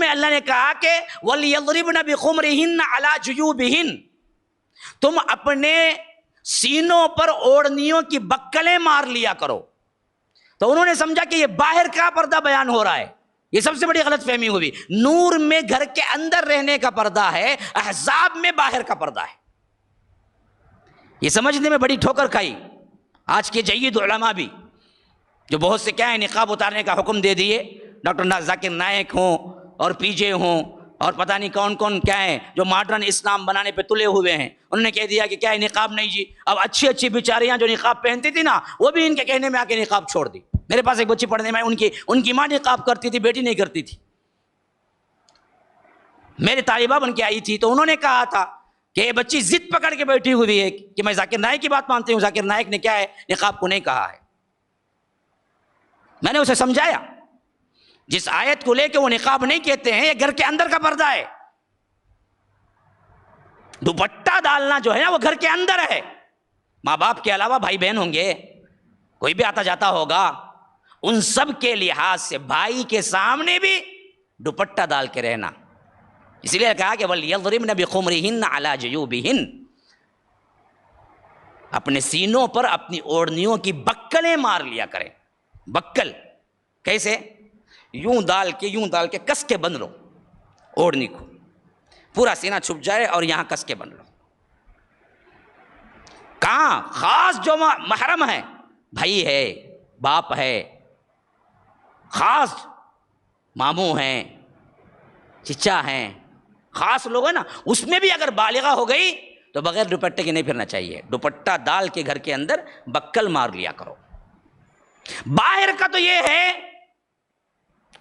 میں اللہ نے کہا کہ وَلْيَضْرِبْنَ بِخُمُرِهِنَّ عَلَى جُيُوبِهِنَّ، تم اپنے سینوں پر اوڑھنیوں کی بکلیں مار لیا کرو۔ تو انہوں نے سمجھا کہ یہ باہر کا پردہ بیان ہو رہا ہے، یہ سب سے بڑی غلط فہمی ہوئی۔ نور میں گھر کے اندر رہنے کا پردہ ہے، احزاب میں باہر کا پردہ ہے۔ یہ سمجھنے میں بڑی ٹھوکر کھائی آج کے جید علماء بھی، جو بہت سے کیا ہے نقاب اتارنے کا حکم دے دیے، ڈاکٹر ذاکر نائک ہوں اور پی جے ہوں اور پتہ نہیں کون کون کیا ہیں، جو ماڈرن اسلام بنانے پہ تلے ہوئے ہیں، انہوں نے کہہ دیا کہ کیا ہے نقاب نہیں جی۔ اب اچھی اچھی بیچاریاں جو نقاب پہنتی تھی نا، وہ بھی ان کے کہنے میں آ کے نقاب چھوڑ دی۔ میرے پاس ایک بچی پڑھنے میں، ان کی ماں نقاب کرتی تھی، بیٹی نہیں کرتی تھی۔ میرے طالبہ بن کے آئی تھی تو انہوں نے کہا تھا کہ یہ بچی ضد پکڑ کے بیٹھی ہوئی ہے کہ میں ذاکر نائک کی بات مانتی ہوں، ذاکر نائک نے کیا ہے نقاب کو نہیں کہا ہے۔ میں نے اسے سمجھایا، جس آیت کو لے کے وہ نقاب نہیں کہتے ہیں، یہ گھر کے اندر کا پردہ ہے۔ دوپٹہ ڈالنا جو ہے نا وہ گھر کے اندر ہے۔ ماں باپ کے علاوہ بھائی بہن ہوں گے، کوئی بھی آتا جاتا ہوگا، ان سب کے لحاظ سے بھائی کے سامنے بھی دوپٹہ ڈال کے رہنا۔ اسی لیے کہا کہ وَلْيَضْرِبْنَ بِخُمُرِهِنَّ عَلَى جُيُوبِهِنَّ، اپنے سینوں پر اپنی اوڑھنیوں کی بکلیں مار لیا کریں۔ بکل کیسے؟ یوں ڈال کے کس کے بند لو اوڑھنی کو، پورا سینہ چھپ جائے اور یہاں کس کے بند لو۔ کہاں؟ خاص جو محرم ہے، بھائی ہے، باپ ہے، خاص ماموں ہیں، چچا ہیں، خاص لوگ ہیں نا، اس میں بھی اگر بالغہ ہو گئی تو بغیر دوپٹے کے نہیں پھرنا چاہیے۔ دوپٹہ ڈال کے گھر کے اندر بکل مار لیا کرو۔ باہر کا تو یہ ہے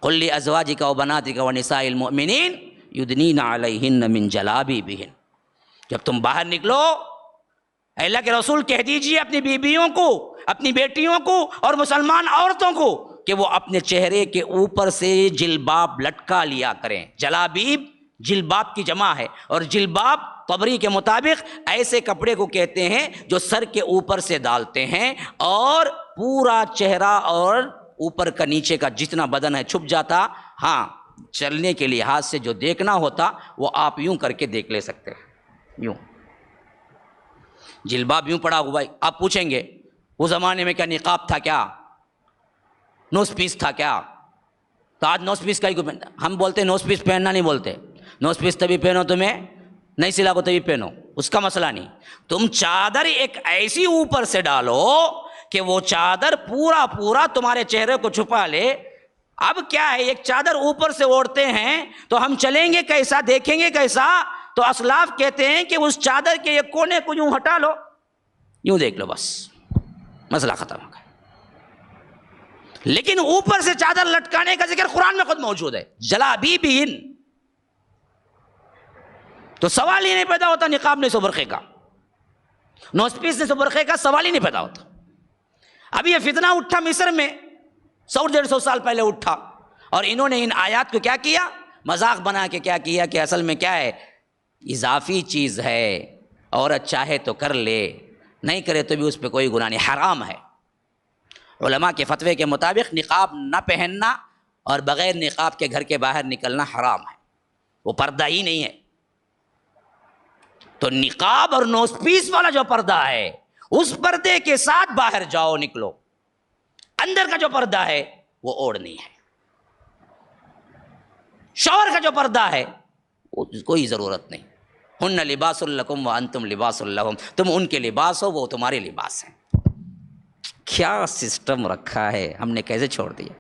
قُل لِأَزْوَاجِكَ وَبَنَاتِكَ وَنِسَاءِ الْمُؤْمِنِينَ يُدْنِينَ عَلَيْهِنَّ مِنْ جَلَابِيبِهِنَّ، جب تم باہر نکلو، اللہ کے رسول کہہ دیجئے اپنی بیویوں کو، اپنی بیٹیوں کو اور مسلمان عورتوں کو کہ وہ اپنے چہرے کے اوپر سے جلباب لٹکا لیا کریں۔ جلابیب جلباب کی جمع ہے، اور جلباب طبری کے مطابق ایسے کپڑے کو کہتے ہیں جو سر کے اوپر سے ڈالتے ہیں اور پورا چہرہ اور اوپر کا نیچے کا جتنا بدن ہے چھپ جاتا۔ ہاں، چلنے کے لحاظ سے جو دیکھنا ہوتا وہ آپ یوں کر کے دیکھ لے سکتے ہیں، یوں جلباب یوں پڑا ہوا ہے۔ آپ پوچھیں گے اس زمانے میں کیا نقاب تھا کیا؟ نوز پیس تھا کیا؟ تو آج نوز پیس کا ہی پہنتا، ہم بولتے ہیں نوز پیس پہننا نہیں بولتے، نوز پیس تبھی پہنو تمہیں نہیں سلا کو تبھی پہنو، اس کا مسئلہ نہیں۔ تم چادر ایک ایسی اوپر سے ڈالو کہ وہ چادر پورا تمہارے چہرے کو چھپا لے۔ اب کیا ہے، ایک چادر اوپر سے اوڑھتے ہیں تو ہم چلیں گے کیسا، دیکھیں گے کیسا؟ تو اسلاف کہتے ہیں کہ اس چادر کے ایک کونے کو یوں ہٹا لو، یوں دیکھ لو، بس مسئلہ ختم ہو گیا۔ لیکن اوپر سے چادر لٹکانے کا ذکر قرآن میں خود موجود ہے، جلابیبہن، تو سوال ہی نہیں پیدا ہوتا نقاب نے برقعے کا، نوز پیس نے برقعے کا، سوال ہی نہیں پیدا ہوتا۔ اب یہ فتنہ اٹھا مصر میں 100-150 سال پہلے اٹھا، اور انہوں نے ان آیات کو کیا کیا، مذاق بنا کے کیا کیا کہ اصل میں کیا ہے، اضافی چیز ہے، عورت چاہے تو کر لے، نہیں کرے تو بھی اس پہ کوئی گناہ نہیں، حرام ہے۔ علماء کے فتوے کے مطابق نقاب نہ پہننا اور بغیر نقاب کے گھر کے باہر نکلنا حرام ہے، وہ پردہ ہی نہیں ہے۔ تو نقاب اور نوز پیس والا جو پردہ ہے، اس پردے کے ساتھ باہر جاؤ نکلو، اندر کا جو پردہ ہے وہ اوڑھنی ہے۔ شوہر کا جو پردہ ہے کوئی ضرورت نہیں۔ ہن لباس لکم وانتم لباس لہم، تم ان کے لباس ہو، وہ تمہارے لباس ہیں۔ کیا سسٹم رکھا ہے، ہم نے کیسے چھوڑ دیا۔